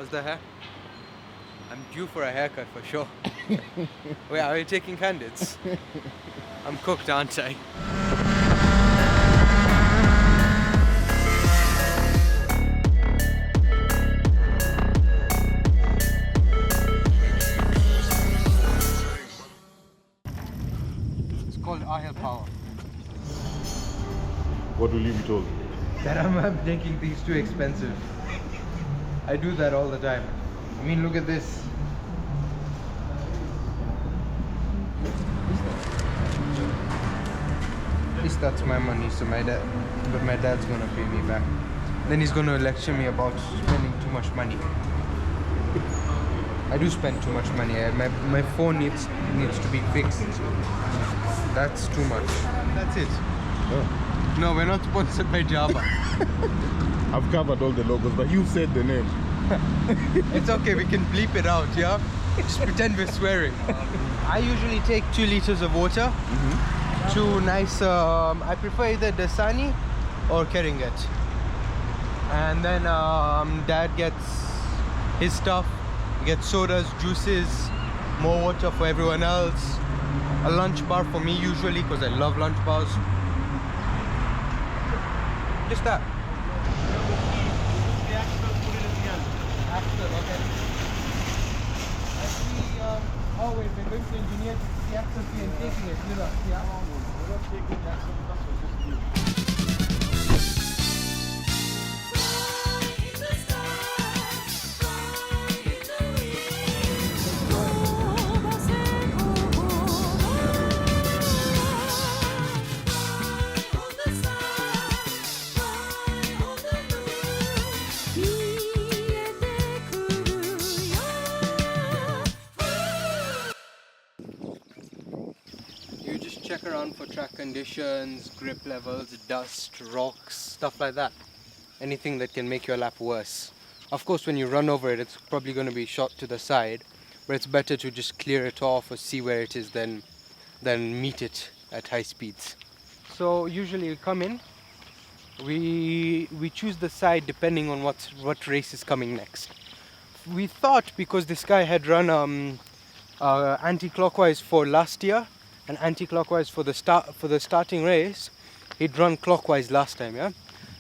How's the hair? I'm due for a haircut for sure. Wait, are you taking candidates? I'm cooked, aren't I? It's called Ahel Power. What will you be told? That I'm making things too expensive. I do that all the time. I mean, look at this. At least that's my money, so my dad's gonna pay me back. Then he's gonna lecture me about spending too much money. I do spend too much money. My phone needs to be fixed. That's too much. That's it. Oh. No, we're not sponsored by Java. I've covered all the logos, but you said the name. It's okay, we can bleep it out, yeah? Just pretend we're swearing. I usually take 2 liters of water. Two nice, I prefer either Dasani or Keringet. And then Dad gets his stuff. He gets sodas, juices, more water for everyone else. A lunch bar for me usually, because I love lunch bars. Just that. Okay. Oh wait, we're going to engineer the axle fee and taking it with us. Yeah. We're not taking the axle with us, we're just check around for track conditions, grip levels, dust, rocks, stuff like that. Anything that can make your lap worse. Of course, when you run over it, it's probably going to be shot to the side, but it's better to just clear it off or see where it is than meet it at high speeds. So usually we come in, we choose the side depending on what race is coming next. We thought because this guy had run anti-clockwise for last year and anti-clockwise for the starting race, he'd run clockwise last time, yeah.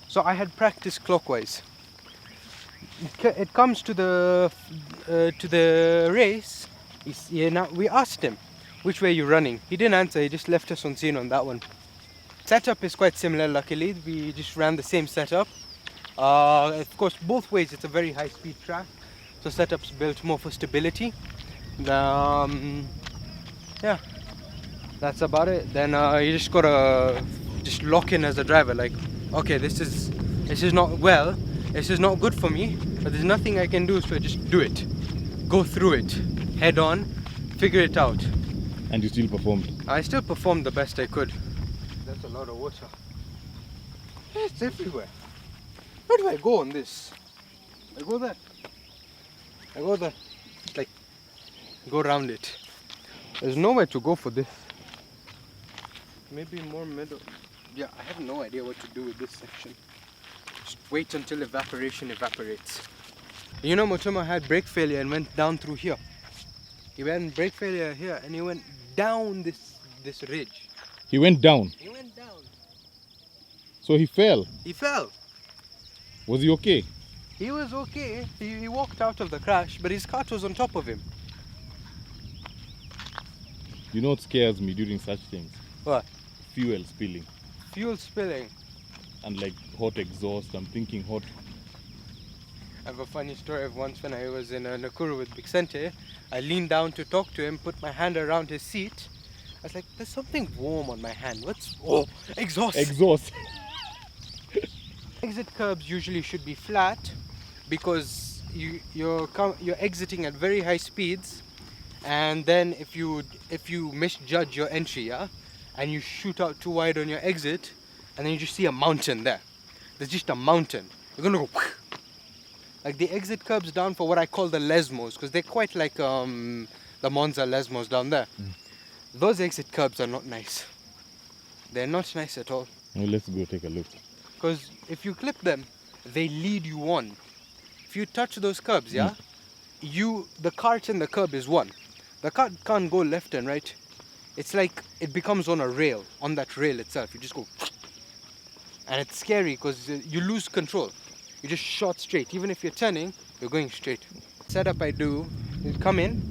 So I had practiced clockwise. It comes to the race. We asked him, which way are you running? He didn't answer. He just left us on scene on that one. Setup is quite similar. Luckily, we just ran the same setup. Of course, both ways it's a very high-speed track, so setup's built more for stability. Yeah. That's about it. Then you just gotta just lock in as a driver. Like, okay, this is not good for me, but there's nothing I can do, so just do it. Go through it, head on, figure it out. And you still performed? I still performed the best I could. That's a lot of water. It's everywhere. Where do I go on this? I go there. I go there. Like, go around it. There's nowhere to go for this. Maybe more middle. Yeah, I have no idea what to do with this section. Just wait until evaporation evaporates. You know, Motoma had brake failure and went down through here. He went brake failure here and he went down this ridge. He went down? He went down. So he fell? He fell. Was he okay? He was okay. He walked out of the crash, but his cart was on top of him. You know what scares me during such things? What? Fuel spilling. Fuel spilling. And like hot exhaust. I'm thinking hot. I have a funny story of once when I was in Nakuru with Bixente. I leaned down to talk to him, put my hand around his seat. I was like, there's something warm on my hand. What's... Oh, exhaust! Exhaust! Exit curbs usually should be flat because you're exiting at very high speeds, and then if you misjudge your entry, yeah, and you shoot out too wide on your exit, and then you just see a mountain there. There's just a mountain. You're gonna go like the exit curbs down for what I call the Lesmos, because they're quite like the Monza Lesmos down there. Those exit curbs are not nice. They're not nice at all. Well, let's go take a look. Because if you clip them, they lead you on. if you touch those curbs, yeah, the cart and the curb is one. The cart can't go left and right. It's like it becomes on a rail, on that rail itself. You just go, and it's scary because you lose control. You just shot straight. Even if you're turning, you're going straight. Setup I do is come in,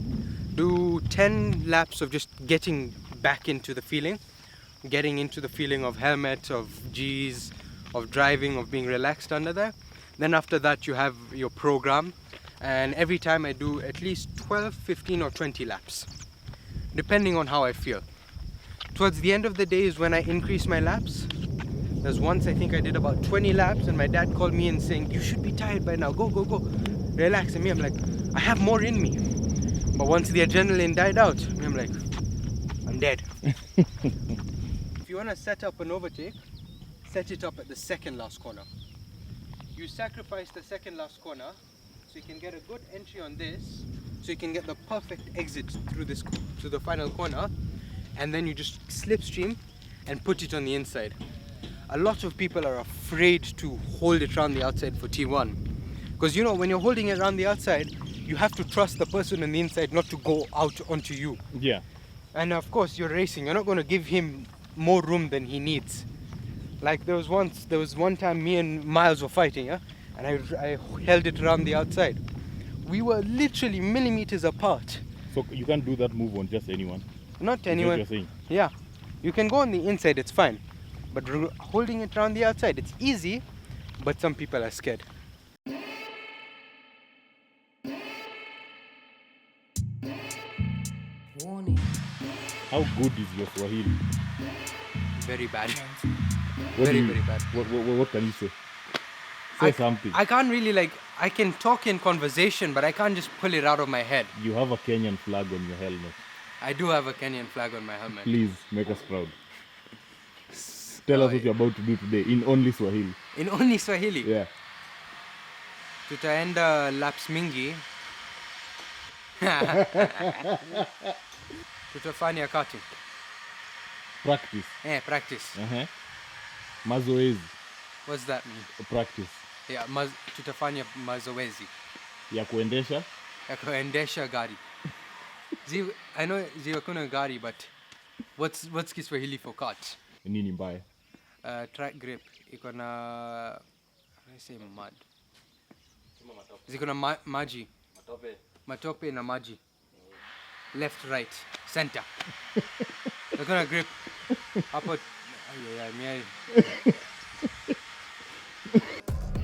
do 10 laps of just getting back into the feeling, getting into the feeling of helmet, of G's, of driving, of being relaxed under there. Then after that you have your program, and every time I do at least 12, 15 or 20 laps, depending on how I feel. Towards the end of the day is when I increase my laps. There's once I think I did about 20 laps and my dad called me in saying, you should be tired by now, go, go, go, relax. And me, I'm like, I have more in me. But once the adrenaline died out, me, I'm like, I'm dead. If you want to set up an overtake, set it up at the second last corner. You sacrifice the second last corner so you can get a good entry on this, so you can get the perfect exit through this to the final corner, and then you just slipstream and put it on the inside. A lot of people are afraid to hold it around the outside for T1, because you know when you're holding it around the outside, you have to trust the person on the inside not to go out onto you. Yeah. And of course you're racing, you're not going to give him more room than he needs. Like there was one time me and Miles were fighting, yeah? And I held it around the outside. We were literally millimeters apart. So you can't do that move on just anyone? Not anyone. That's what you're saying? Yeah. You can go on the inside, it's fine. But holding it around the outside, it's easy, but some people are scared. Warning. How good is your Swahili? Very bad. What Very, do you- very bad. What can you say? Say something. I can't really I can talk in conversation, but I can't just pull it out of my head. You have a Kenyan flag on your helmet. I do have a Kenyan flag on my helmet. Please make us proud. Tell us what you're about to do today in only Swahili. In only Swahili. Yeah. Tutaenda laps mingi. Tutafanya karting. Practice. Practice. Uh-huh. Mazoezi. What's that mean? Practice. Yeah, tutafanya mazoezi. Ya kuendesha. Ya kuendesha gari. I know ziwa kuna gari, but what's Kiswahili for kart? Nini mbaya? Track grip. Iko na, how do I say mud? Ziko na maji. Matope na maji. Left, right, center. They're gonna grip. Hapo.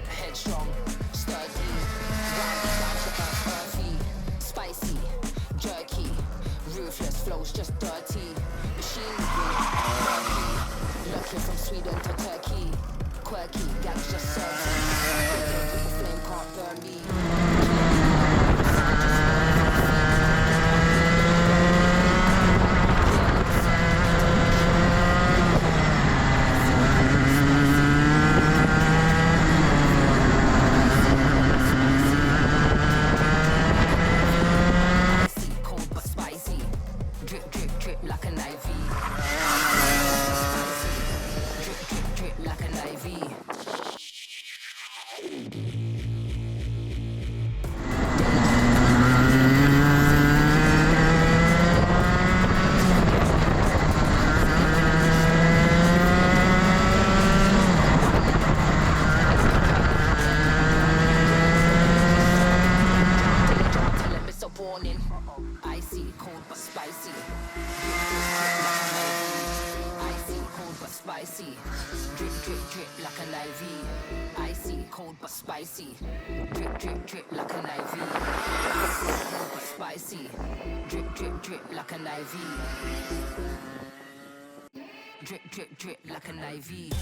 Headstrong, sturdy, round to earth, earthy, spicy, jerky, ruthless flows just dirty, machine gun, lurking from Sweden to Turkey, quirky, gangs just surfing, people flame can't burn me. Spicy, drip, drip, drip like an IV. But spicy, drip, drip, drip like an IV. Drip, drip, drip like an IV.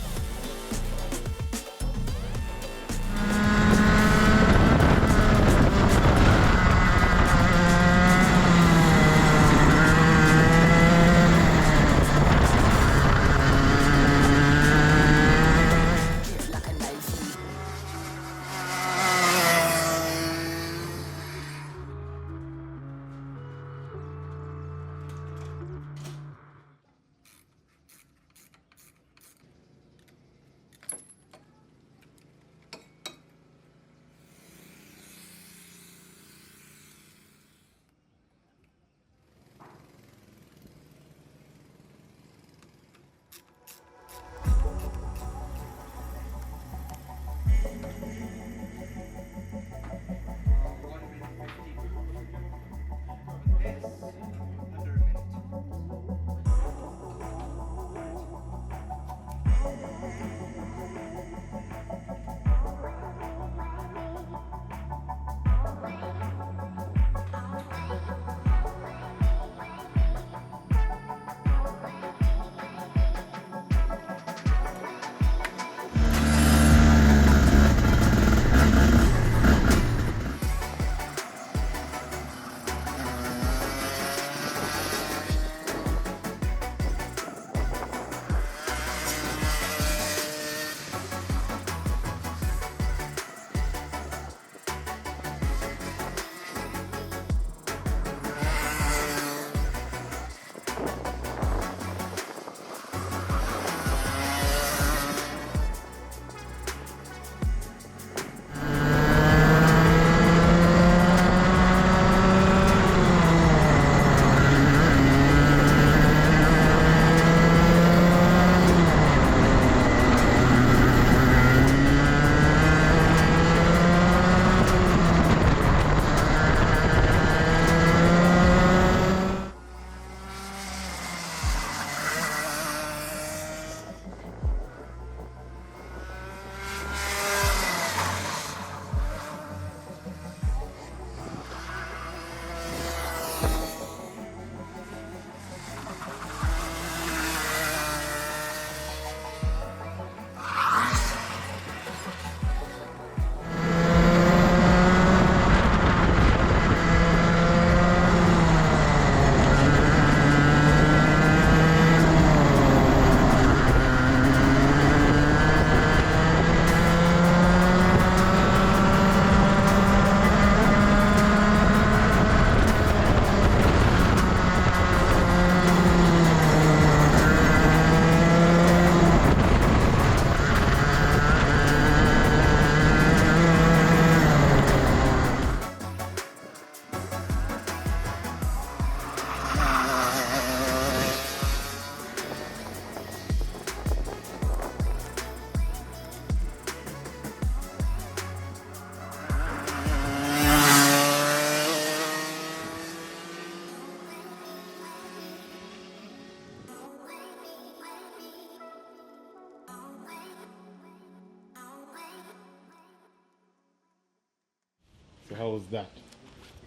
How was that?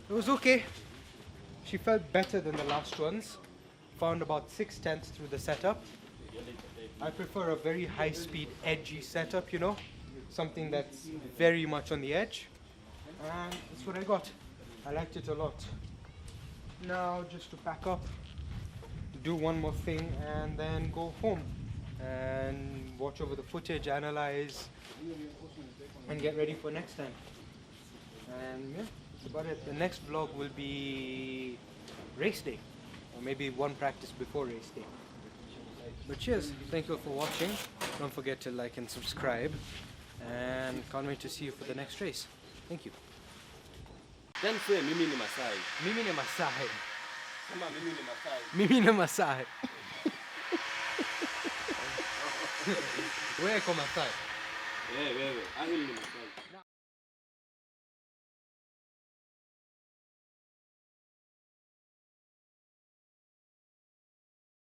It was okay. She felt better than the last ones. Found about 6/10 through the setup. I prefer a very high speed edgy setup, you know, something that's very much on the edge, and that's what I got. I liked it a lot. Now just to pack up, do one more thing, and then go home and watch over the footage, analyze, and get ready for next time. And yeah, that's about it. The next vlog will be race day, or maybe one practice before race day. But cheers, thank you for watching. Don't forget to like and subscribe, and can't wait to see you for the next race. Thank you. Then say mimi ni Masai. Mimi ni Masai. Sema mimi ni Masai. Mimi ni Masai. Wewe kwa Masai. Wewe, Ahil ni Masai.